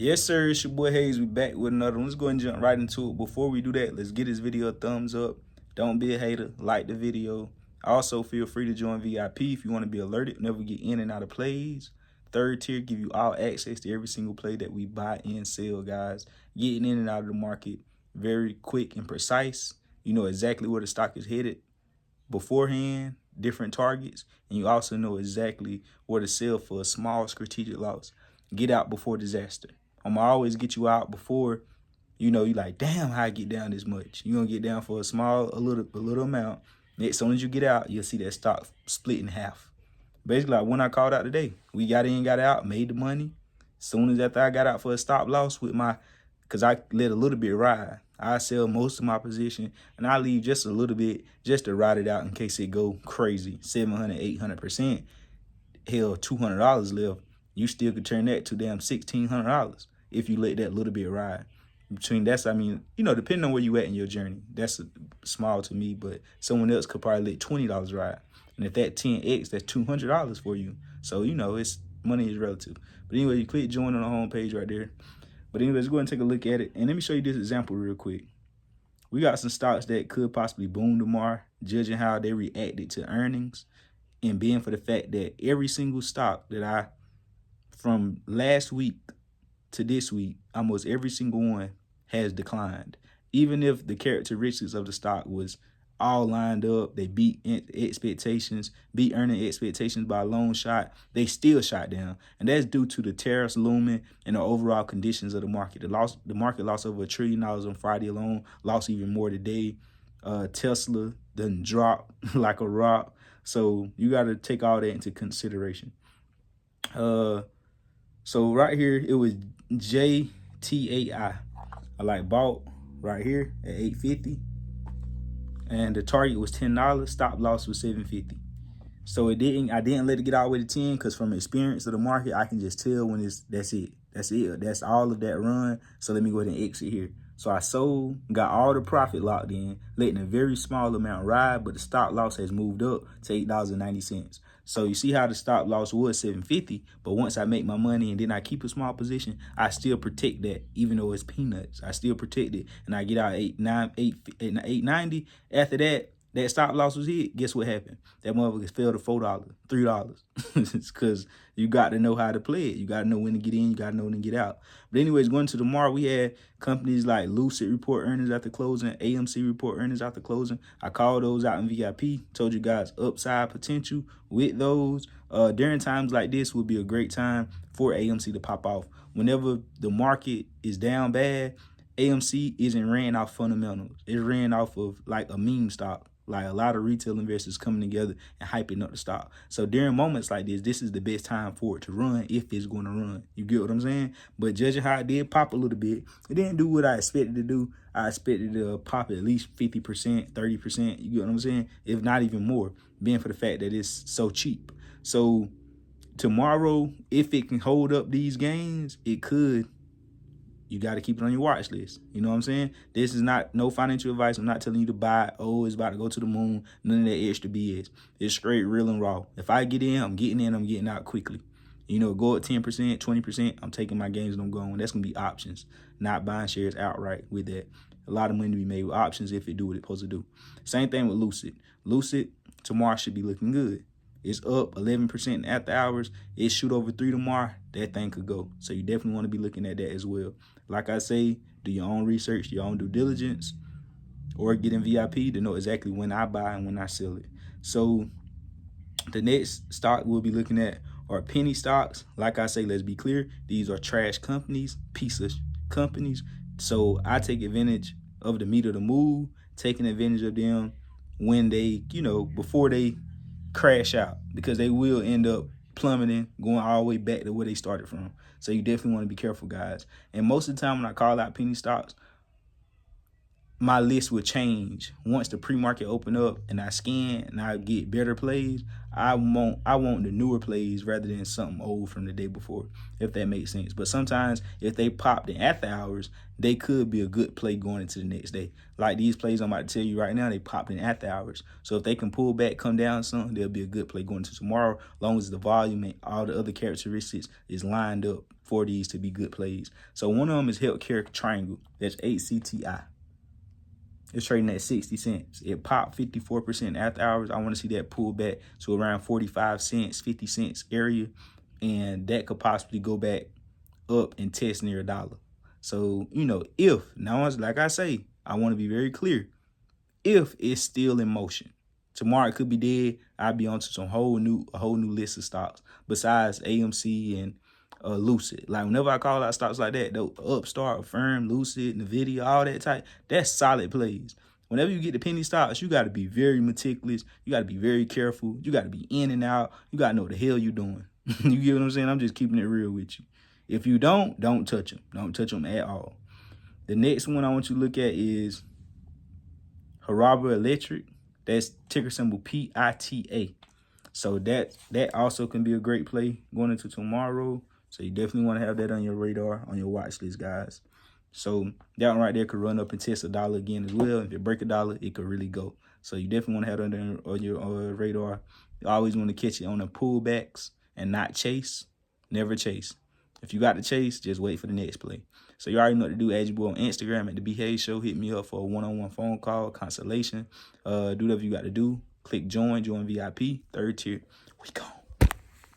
Yes, sir. It's your boy Hayes. We back with another one. Let's go and jump right into it. Before we do that, let's give this video a thumbs up. Don't be a hater. Like the video. Also, feel free to join VIP if you want to be alerted whenever we get in and out of plays. Third tier give you all access to every single play that we buy and sell, guys. Getting in and out of the market very quick and precise. You know exactly where the stock is headed beforehand, different targets, and you also know exactly where to sell for a small strategic loss. Get out before disaster. I'm going to always get you out before, you like, damn, how I get down this much. You're going to get down for a little amount. As soon as you get out, you'll see that stock split in half. Basically, like when I called out today, we got in, got out, made the money. As soon as after I got out for a stop loss because I let a little bit ride. I sell most of my position, and I leave just a little bit just to ride it out in case it go crazy, 700, 800%. Hell, $200 left. You still could turn that to damn $1,600 if you let that little bit ride. Depending on where you at in your journey, that's small to me, but someone else could probably let $20 ride. And if that 10x, that's $200 for you. So, it's money is relative. But anyway, you click join on the home page right there. But anyways, go ahead and take a look at it. And let me show you this example real quick. We got some stocks that could possibly boom tomorrow, judging how they reacted to earnings. And being for the fact that every single stock that from last week to this week, almost every single one has declined. Even if the characteristics of the stock was all lined up, they beat expectations, beat earning expectations by a long shot, they still shot down. And that's due to the tariffs looming and the overall conditions of the market. The market lost over $1 trillion on Friday alone, lost even more today. Tesla done drop like a rock. So you got to take all that into consideration. So right here, it was JTAI. I bought right here at $8.50. And the target was $10. Stop loss was $7.50. So I didn't let it get all the way to 10 because from experience of the market, I can just tell when that's it. That's all of that run. So let me go ahead and exit here. So I sold, got all the profit locked in, letting a very small amount ride, but the stop loss has moved up to $8.90. So you see how the stop loss was $7.50, but once I make my money and then I keep a small position, I still protect that, even though it's peanuts. I still protect it, and I get out $8.90. After that stop loss was hit, guess what happened? That motherfucker fell to $4, $3. It's because you got to know how to play it. You got to know when to get in. You got to know when to get out. But anyways, going to tomorrow, we had companies like Lucid report earnings after closing, AMC report earnings after closing. I called those out in VIP. Told you guys upside potential with those. During times like this would be a great time for AMC to pop off. Whenever the market is down bad, AMC isn't ran off fundamentals. It's ran off of like a meme stock. Like a lot of retail investors coming together and hyping up the stock. So during moments like this is the best time for it to run if it's going to run. You get what I'm saying? But judging how it did pop a little bit, it didn't do what I expected to do. I expected to pop at least 50%, 30%. You get what I'm saying? If not even more, being for the fact that it's so cheap. So tomorrow, if it can hold up these gains, it could. You got to keep it on your watch list. You know what I'm saying? This is not no financial advice. I'm not telling you to buy. Oh, it's about to go to the moon. None of that extra BS. It's straight, real, and raw. If I get in, I'm getting in. I'm getting out quickly. Go at 10%, 20%. I'm taking my gains and I'm going. That's going to be options, not buying shares outright with that. A lot of money to be made with options if it do what it's supposed to do. Same thing with Lucid. Lucid tomorrow should be looking good. It's up 11% after hours. It shoot over 3 tomorrow. That thing could go. So you definitely want to be looking at that as well. Like I say, do your own research, your own due diligence, or get in VIP to know exactly when I buy and when I sell it. So the next stock we'll be looking at are penny stocks. Like I say, let's be clear. These are trash companies, piece of companies. So I take advantage of the meat of the move, taking advantage of them when they, before they crash out, because they will end up plummeting, going all the way back to where they started from. So you definitely want to be careful, guys. And most of the time when I call out penny stocks, my list will change once the pre-market open up and I scan and I get better plays. I want the newer plays rather than something old from the day before, if that makes sense. But sometimes if they popped in after hours, they could be a good play going into the next day. Like these plays I'm about to tell you right now, they popped in after hours. So if they can pull back, come down some, they'll be a good play going into tomorrow, as long as the volume and all the other characteristics is lined up for these to be good plays. So one of them is Healthcare Triangle. That's HCTI. It's trading at 60 cents. It popped 54% after hours. I want to see that pull back to around 45 cents, 50 cents area. And that could possibly go back up and test near $1. So, you know, if, now, like I say, I want to be very clear. If it's still in motion, tomorrow it could be dead. I'll be onto a whole new list of stocks besides AMC and Lucid. Like whenever I call out stocks like that, the Upstart, Affirm, Lucid, Nvidia, all that type, that's solid plays. Whenever you get the penny stocks, you got to be very meticulous. You got to be very careful. You got to be in and out. You got to know what the hell you're doing. You get what I'm saying? I'm just keeping it real with you. If you don't touch them. Don't touch them at all. The next one I want you to look at is Haraba Electric. That's ticker symbol PITA. So that also can be a great play going into tomorrow. So you definitely want to have that on your radar, on your watch list, guys. So that one right there could run up and test $1 again as well. If it break $1, it could really go. So you definitely want to have that on your radar. You always want to catch it on the pullbacks and not chase. Never chase. If you got to chase, just wait for the next play. So you already know what to do. Add your boy on Instagram at The BH Show. Hit me up for a one-on-one phone call, consultation. Do whatever you got to do. Click join VIP, 3rd tier. We gone.